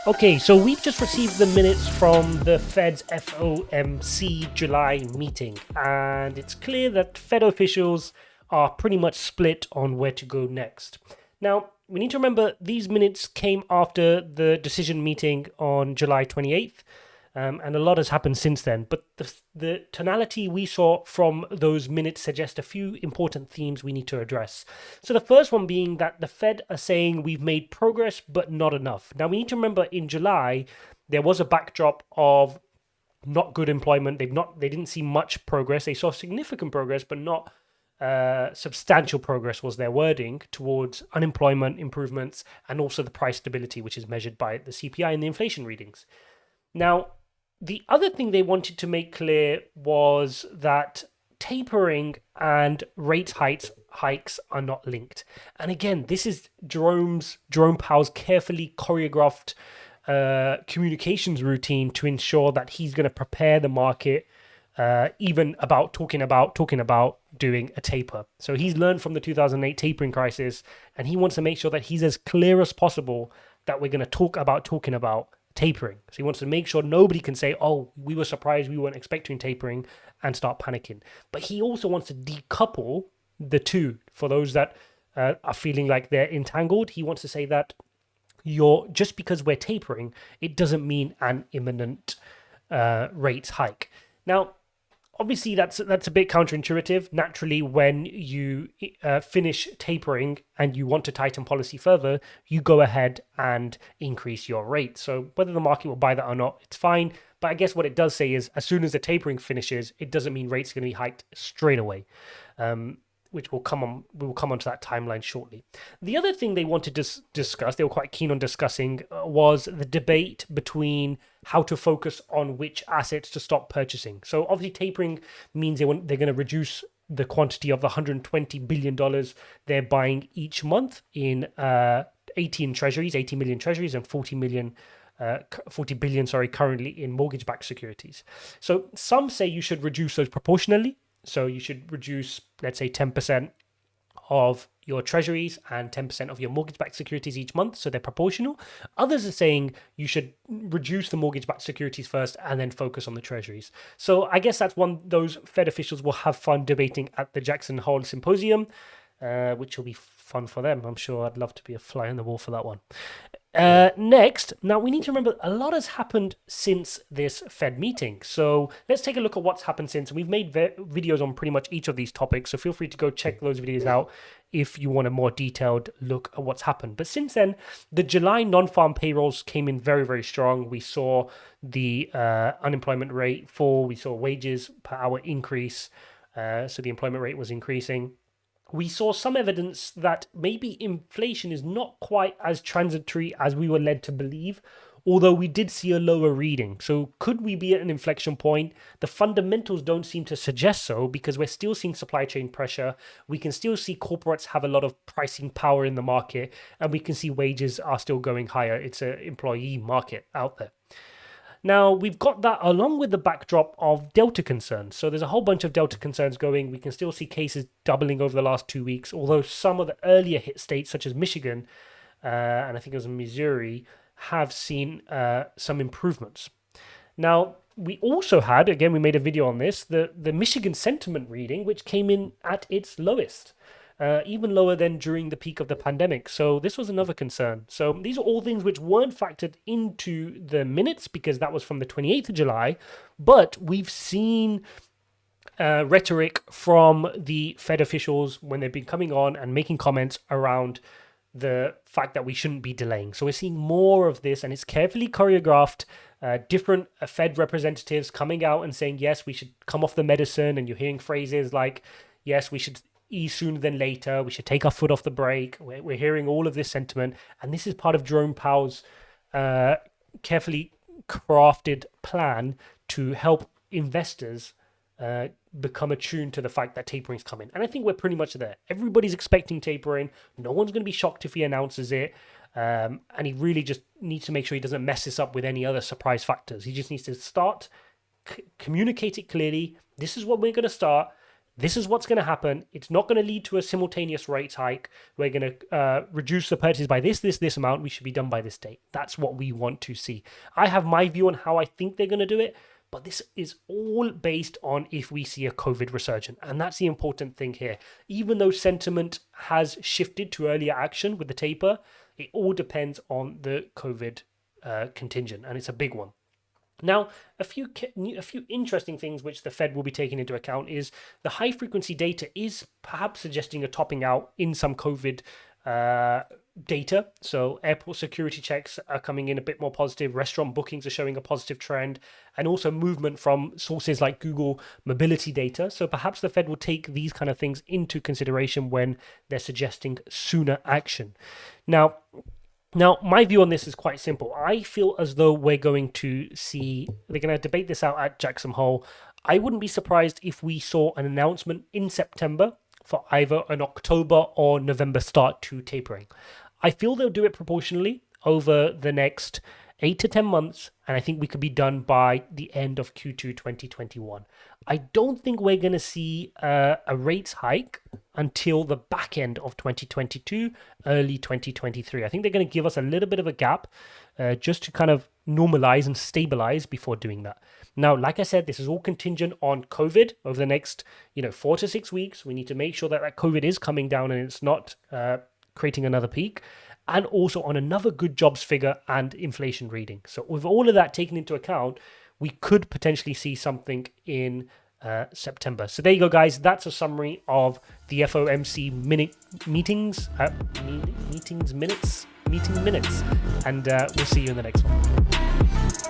Okay, so we've just received the minutes from the Fed's FOMC July meeting, and it's clear that Fed officials are pretty much split on where to go next. Now, we need to remember these minutes came after the decision meeting on July 28th, and a lot has happened since then. But the tonality we saw from those minutes suggest a few important themes we need to address. So the first one being that the Fed are saying we've made progress, but not enough. Now we need to remember in July there was a backdrop of not good employment. They didn't see much progress. They saw significant progress, but not substantial progress was their wording towards unemployment improvements and also the price stability, which is measured by the CPI and the inflation readings. Now, the other thing they wanted to make clear was that tapering and rate hikes are not linked. And again, this is Jerome Powell's carefully choreographed communications routine to ensure that he's going to prepare the market even about talking about doing a taper. So he's learned from the 2008 tapering crisis, and he wants to make sure that he's as clear as possible that we're going to talking about tapering. So he wants to make sure nobody can say, oh, we were surprised, we weren't expecting tapering, and start panicking. But he also wants to decouple the two. For those that are feeling like they're entangled, he wants to say that just because we're tapering, it doesn't mean an imminent rate hike. Now, obviously, that's a bit counterintuitive. Naturally, when you finish tapering and you want to tighten policy further, you go ahead and increase your rate. So whether the market will buy that or not, it's fine. But I guess what it does say is as soon as the tapering finishes, it doesn't mean rates are going to be hiked straight away, which will come on. We will come onto that timeline shortly. The other thing they wanted to discuss, they were quite keen on discussing, was the debate between how to focus on which assets to stop purchasing. So obviously tapering means they're going to reduce the quantity of the $120 billion they're buying each month in 80 million treasuries and 40 billion currently in mortgage-backed securities. So some say you should reduce those proportionally. So you should reduce, let's say, 10% of your treasuries and 10% of your mortgage-backed securities each month, so they're proportional. Others are saying you should reduce the mortgage-backed securities first and then focus on the treasuries. So I guess that's one those Fed officials will have fun debating at the Jackson Hole Symposium, which will be fun for them. I'm sure I'd love to be a fly on the wall for that one. Next, now we need to remember a lot has happened since this Fed meeting. So let's take a look at what's happened since. We've made videos on pretty much each of these topics, so feel free to go check those videos out if you want a more detailed look at what's happened. But since then, the July non-farm payrolls came in very, very strong. We saw the unemployment rate fall. We saw wages per hour increase. So the employment rate was increasing. We saw some evidence that maybe inflation is not quite as transitory as we were led to believe, although we did see a lower reading. So could we be at an inflection point? The fundamentals don't seem to suggest so, because we're still seeing supply chain pressure. We can still see corporates have a lot of pricing power in the market, and we can see wages are still going higher. It's an employee market out there. Now, we've got that along with the backdrop of Delta concerns. So there's a whole bunch of Delta concerns going. We can still see cases doubling over the last 2 weeks, although some of the earlier hit states, such as Michigan, and I think it was Missouri, have seen some improvements. Now, we also had, again, we made a video on this, the Michigan sentiment reading, which came in at its lowest. Even lower than during the peak of the pandemic. So this was another concern. So these are all things which weren't factored into the minutes because that was from the 28th of July. But we've seen rhetoric from the Fed officials when they've been coming on and making comments around the fact that we shouldn't be delaying. So we're seeing more of this, and it's carefully choreographed. Different Fed representatives coming out and saying, yes, we should come off the medicine. And you're hearing phrases like, yes, we should ease sooner than later. We should take our foot off the brake. We're hearing all of this sentiment. And this is part of Jerome Powell's carefully crafted plan to help investors become attuned to the fact that tapering is coming. And I think we're pretty much there. Everybody's expecting tapering. No one's going to be shocked if he announces it. And he really just needs to make sure he doesn't mess this up with any other surprise factors. He just needs to start, communicate it clearly. This is what we're going to start. this is what's going to happen. It's not going to lead to a simultaneous rate hike. We're going to reduce the purchase by this amount. We should be done by this date. That's what we want to see. I have my view on how I think they're going to do it, but this is all based on if we see a COVID resurgence. And that's the important thing here. Even though sentiment has shifted to earlier action with the taper, it all depends on the COVID contingent, and it's a big one. Now, a few interesting things which the Fed will be taking into account is the high frequency data is perhaps suggesting a topping out in some COVID data. So airport security checks are coming in a bit more positive. Restaurant bookings are showing a positive trend, and also movement from sources like Google mobility data. So perhaps the Fed will take these kind of things into consideration when they're suggesting sooner action. Now, my view on this is quite simple. I feel as though they're going to debate this out at Jackson Hole. I wouldn't be surprised if we saw an announcement in September for either an October or November start to tapering. I feel they'll do it proportionally over the next 8 to 10 months, and I think we could be done by the end of Q2 2021. I don't think we're going to see a rates hike until the back end of 2022, early 2023. I think they're going to give us a little bit of a gap just to kind of normalize and stabilize before doing that. Now, like I said, this is all contingent on COVID over the next 4 to 6 weeks. We need to make sure that COVID is coming down and it's not creating another peak, and also on another good jobs figure and inflation reading. So with all of that taken into account, we could potentially see something in September. So there you go, guys. That's a summary of the FOMC meeting minutes. And we'll see you in the next one.